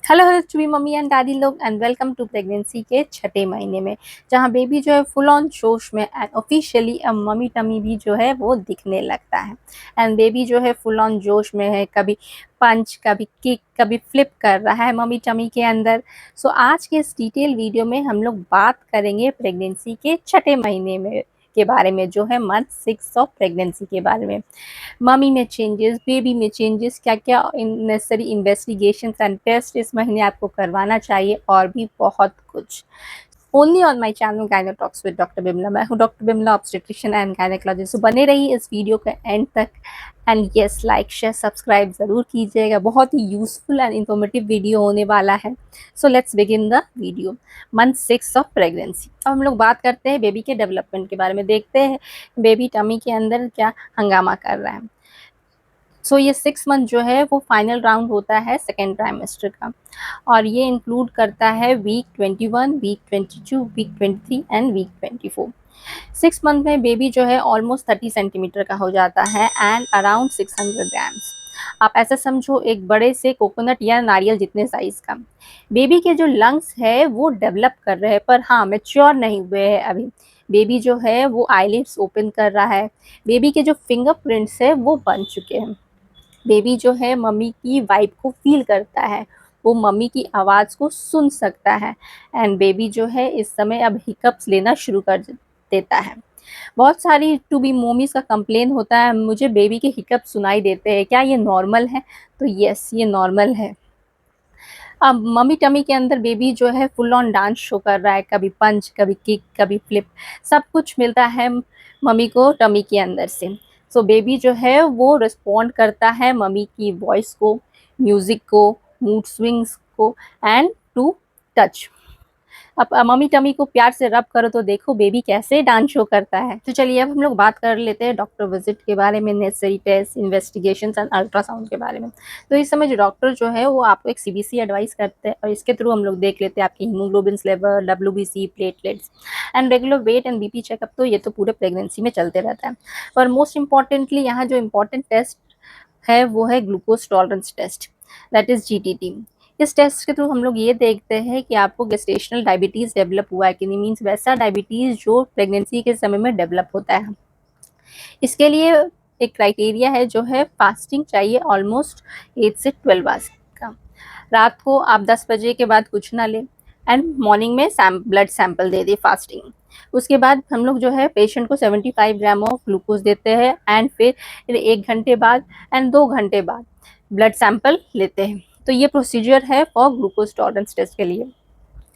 Hello hello chubby mummy and daddy लोग and welcome to pregnancy के छठे महीने में, जहां बेबी जो है फुल ऑन जोश में एंड ऑफिशियली अब मम्मी टमी भी जो है वो दिखने लगता है। एंड बेबी जो है फुल ऑन जोश में है, कभी पंच, कभी किक, कभी फ्लिप कर रहा है मम्मी टमी के अंदर। सो आज के इस डिटेल वीडियो में हम लोग बात करेंगे प्रेगनेंसी के छठे महीने में के बारे में, जो है मंथ 6 ऑफ प्रेगनेंसी के बारे में। मम्मी में चेंजेस, बेबी में चेंजेस, क्या क्या नेसेसरी इन्वेस्टिगेशन एंड टेस्ट इस महीने आपको करवाना चाहिए, और भी बहुत कुछ। Only on my channel gyno talks with doctor Bimla. मैं हूँ doctor Bimla, obstetrician and gynaecologist. तो बने रहिए इस वीडियो के एंड तक। And yes, like share subscribe जरूर कीजिएगा, बहुत ही यूजफुल एंड इंफॉर्मेटिव वीडियो होने वाला है। So let's begin the video. Month 6 of pregnancy. अब हम लोग बात करते हैं बेबी के डेवलपमेंट के बारे में, देखते हैं बेबी टमी के अंदर क्या हंगामा कर रहा है। सो ये 6 मंथ जो है वो फाइनल राउंड होता है सेकेंड ट्राइमेस्टर का, और ये इंक्लूड करता है week 21, week 22, week 23 and week 24। 6 month में बेबी जो है ऑलमोस्ट 30 सेंटीमीटर का हो जाता है एंड अराउंड 600 ग्राम्स। आप ऐसा समझो एक बड़े से कोकोनट या नारियल जितने साइज का। बेबी के जो लंग्स है वो डेवलप कर रहे हैं, पर हाँ मेच्योर नहीं हुए हैं अभी। बेबी जो है वो आईलिड्स ओपन कर रहा है। बेबी के जो फिंगरप्रिंट्स है वो बन चुके हैं। बेबी जो है मम्मी की वाइब को फील करता है, वो मम्मी की आवाज़ को सुन सकता है। एंड बेबी जो है इस समय अब हिकअप्स लेना शुरू कर देता है। बहुत सारी टू बी मोमीज का कंप्लेन होता है, मुझे बेबी के हिकअप सुनाई देते हैं, क्या ये नॉर्मल है? तो यस, ये नॉर्मल है। अब मम्मी टमी के अंदर बेबी जो है फुल ऑन डांस शो कर रहा है, कभी पंच, कभी किक, कभी फ्लिप, सब कुछ मिलता है मम्मी को टमी के अंदर से। सो बेबी जो है वो रिस्पॉन्ड करता है मम्मी की वॉइस को, म्यूजिक को, मूड स्विंग्स को एंड टू टच। अब मम्मी टमी को प्यार से रब करो तो देखो बेबी कैसे डांस शो करता है। तो चलिए अब हम लोग बात कर लेते हैं डॉक्टर विजिट के बारे में, necessary test, investigation and ultrasound के बारे में। तो इस समय जो डॉक्टर जो है वो आपको एक सीबीसी एडवाइस करते हैं, और इसके थ्रू हम लोग देख लेते हैं आपकी haemoglobin level, WBC, platelets and regular weight and BP checkup. तो ये तो पूरे प्रेगनेंसी में चलते रहता है, पर मोस्ट इंपॉर्टेंटली यहाँ जो इम्पोर्टेंट टेस्ट है वो है glucose tolerance test, that is GTT. इस टेस्ट के थ्रू हम लोग ये देखते हैं कि आपको गेस्टेशनल डायबिटीज़ डेवलप हुआ है कि नहीं, मीन्स वैसा डायबिटीज़ जो प्रेगनेंसी के समय में डेवलप होता है। इसके लिए एक क्राइटेरिया है जो है फास्टिंग चाहिए ऑलमोस्ट 8 से 12 आवर्स का। रात को आप 10 बजे के बाद कुछ ना लें एंड मॉर्निंग में ब्लड सैंपल दे दें फास्टिंग। उसके बाद हम लोग जो है पेशेंट को 75 ग्राम ऑफ ग्लूकोज देते हैं एंड फिर 1 घंटे बाद एंड 2 घंटे बाद ब्लड सैंपल लेते हैं। तो ये प्रोसीजर है फॉर ग्लूकोज टॉलरेंस टेस्ट के लिए।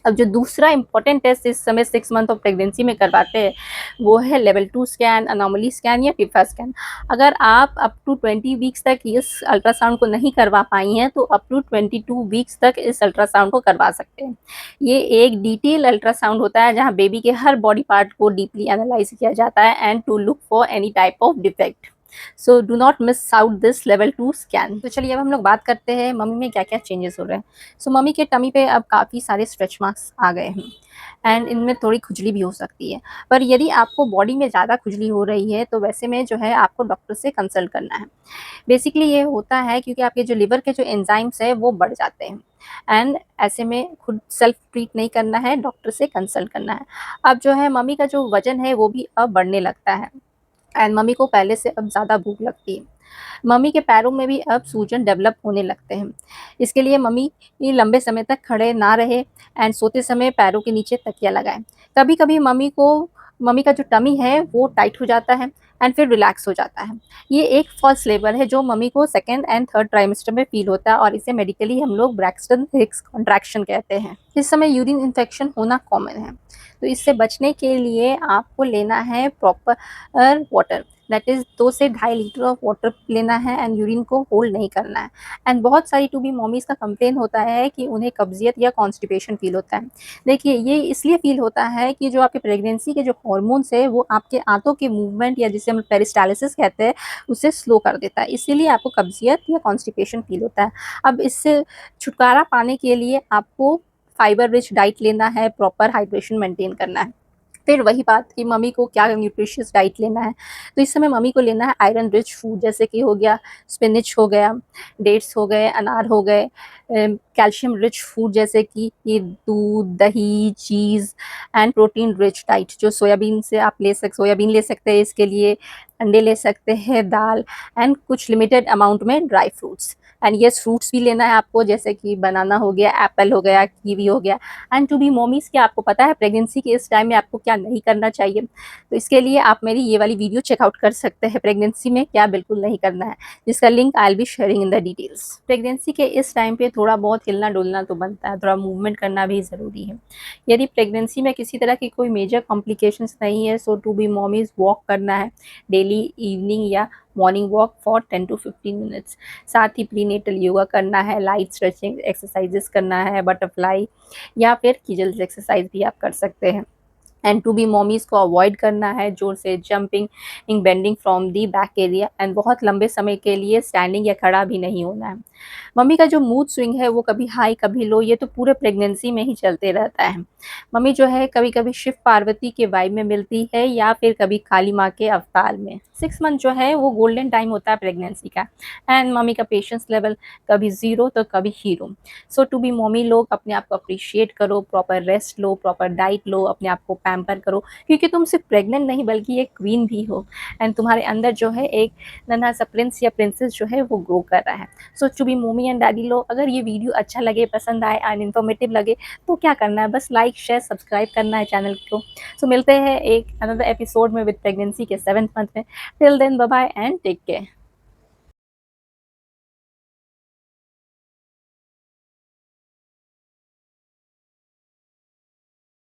अब जो दूसरा इंपॉर्टेंट टेस्ट इस समय 6 मंथ ऑफ प्रेगनेंसी में करवाते हैं वो है लेवल 2 स्कैन, अनोमली स्कैन या टिफा स्कैन। अगर आप अप टू 20 वीक्स तक इस अल्ट्रासाउंड को नहीं करवा पाई हैं तो अप टू 22 वीक्स तक इस अल्ट्रासाउंड को करवा सकते हैं। ये एक डिटेल अल्ट्रासाउंड होता है जहाँ बेबी के हर बॉडी पार्ट को डीपली एनालाइज किया जाता है and to look for any type of defect. So do not miss out this level 2 scan. तो चलिए अब हम लोग बात करते हैं मम्मी में क्या क्या चेंजेस हो रहे हैं। सो मम्मी के टमी पे अब काफ़ी सारे स्ट्रेच मार्क्स आ गए हैं एंड इनमें थोड़ी खुजली भी हो सकती है। पर यदि आपको बॉडी में ज़्यादा खुजली हो रही है तो वैसे में जो है आपको डॉक्टर से कंसल्ट करना है। बेसिकली ये होता है क्योंकि आपके जो लिवर के जो एंजाइम्स है वो बढ़ जाते हैं एंड ऐसे में खुद सेल्फ ट्रीट नहीं करना है, डॉक्टर से कंसल्ट करना है। अब जो है मम्मी का जो वजन है वो भी अब बढ़ने लगता है एंड मम्मी को पहले से अब ज़्यादा भूख लगती है। मम्मी के पैरों में भी अब सूजन डेवलप होने लगते हैं। इसके लिए मम्मी लंबे समय तक खड़े ना रहे एंड सोते समय पैरों के नीचे तकिया लगाएं। कभी कभी मम्मी का जो टमी है वो टाइट हो जाता है एंड फिर रिलैक्स हो जाता है। ये एक फॉल्स लेबर है जो मम्मी को सेकेंड एंड थर्ड ट्राइमेस्टर में फील होता है, और इसे मेडिकली हम लोग ब्रैक्सटन हिक्स कॉन्ट्रैक्शन कहते हैं। इस समय यूरिन इन्फेक्शन होना कॉमन है, तो इससे बचने के लिए आपको लेना है प्रॉपर वाटर, दैट इज 2 से 2.5 लीटर ऑफ वाटर लेना है एंड यूरिन को होल्ड नहीं करना है। एंड बहुत सारी टू बी मॉमीज का कंप्लेन होता है कि उन्हें कब्जियत या कॉन्स्टिपेशन फील होता है। देखिए ये इसलिए फील होता है कि जो आपके प्रेगनेंसी के जो हॉर्मोन्स है वो आपके आंतों के मूवमेंट या जिसे हम पेरिस्टालिसिस कहते हैं उसे स्लो कर देता है, इसीलिए आपको कब्जियत या कॉन्स्टिपेशन फील होता है। अब इससे छुटकारा पाने के लिए आपको फाइबर रिच डाइट लेना है, प्रॉपर हाइड्रेशन मेंटेन करना है। फिर वही बात कि मम्मी को क्या न्यूट्रिशियस डाइट लेना है, तो इस समय मम्मी को लेना है आयरन रिच फूड, जैसे कि हो गया स्पिनच हो गया, डेट्स हो गए, अनार हो गए, कैल्शियम रिच फूड जैसे कि ये दूध, दही, चीज़ एंड प्रोटीन रिच डाइट जो सोयाबीन ले सकते हैं इसके लिए, अंडे ले सकते हैं, दाल एंड कुछ लिमिटेड अमाउंट में dry fruits. And yes, fruits भी लेना है आपको, जैसे कि बनाना हो गया, एप्पल हो गया, कीवी हो गया। एंड टू बी मॉमीज़, क्या आपको पता है प्रेगनेंसी के इस टाइम में आपको क्या नहीं करना चाहिए? तो इसके लिए आप मेरी ये वाली वीडियो चेकआउट कर सकते हैं, प्रेगनेंसी में क्या बिल्कुल नहीं करना है, जिसका link I will be sharing in the details. Pregnancy के इस टाइम पे थोड़ा बहुत हिलना-डुलना तो बनता है, थोड़ा मूवमेंट करना भी ज़रूरी है। यदि प्रेगनेंसी में किसी तरह की कोई मेजर कॉम्प्लिकेशंस नहीं है, so to be mommies walk करना है डेली इवनिंग या morning walk for 10 to 15 minutes. साथ ही प्रीनेटल योगा करना है, लाइट स्ट्रेचिंग एक्सरसाइजेस करना है, बटरफ्लाई या फिर कीजल्स एक्सरसाइज भी आप कर सकते हैं। एंड टू बी मॉमीज़ को अवॉइड करना है जोर से jumping, bending from the back area and बहुत लंबे समय के लिए स्टैंडिंग या खड़ा भी नहीं होना है। मम्मी का जो मूड स्विंग है वो कभी हाई कभी लो, ये तो पूरे प्रेगनेंसी में ही चलते रहता है। मम्मी जो है कभी-कभी शिव पार्वती के वाइब में मिलती है या फिर कभी काली माँ के अवतार में। 6 मंथ जो है वो गोल्डन टाइम होता है प्रेगनेंसी का। एंड मम्मी का पेशेंस लेवल कभी ज़ीरो तो कभी hero. So to be mummy लोग अपने आप को अप्रिशिएट करो, प्रॉपर रेस्ट लो, प्रॉपर डाइट लो, अपने आप को पैम्पर करो, क्योंकि तुम सिर्फ प्रेग्नेंट नहीं बल्कि एक क्वीन भी हो। एंड तुम्हारे अंदर जो है एक नन्हा सा प्रिंस या प्रिंसेस जो है वो ग्रो कर रहा है। So to be mummy and daddy लोग, अगर ये वीडियो अच्छा लगे, पसंद आए एंड इन्फॉर्मेटिव लगे तो क्या करना है, बस लाइक शेयर सब्सक्राइब करना है चैनल को। सो मिलते हैं एक अनदर एपिसोड में विद प्रेगनेंसी के 7th मंथ में। Till then bye bye and take care.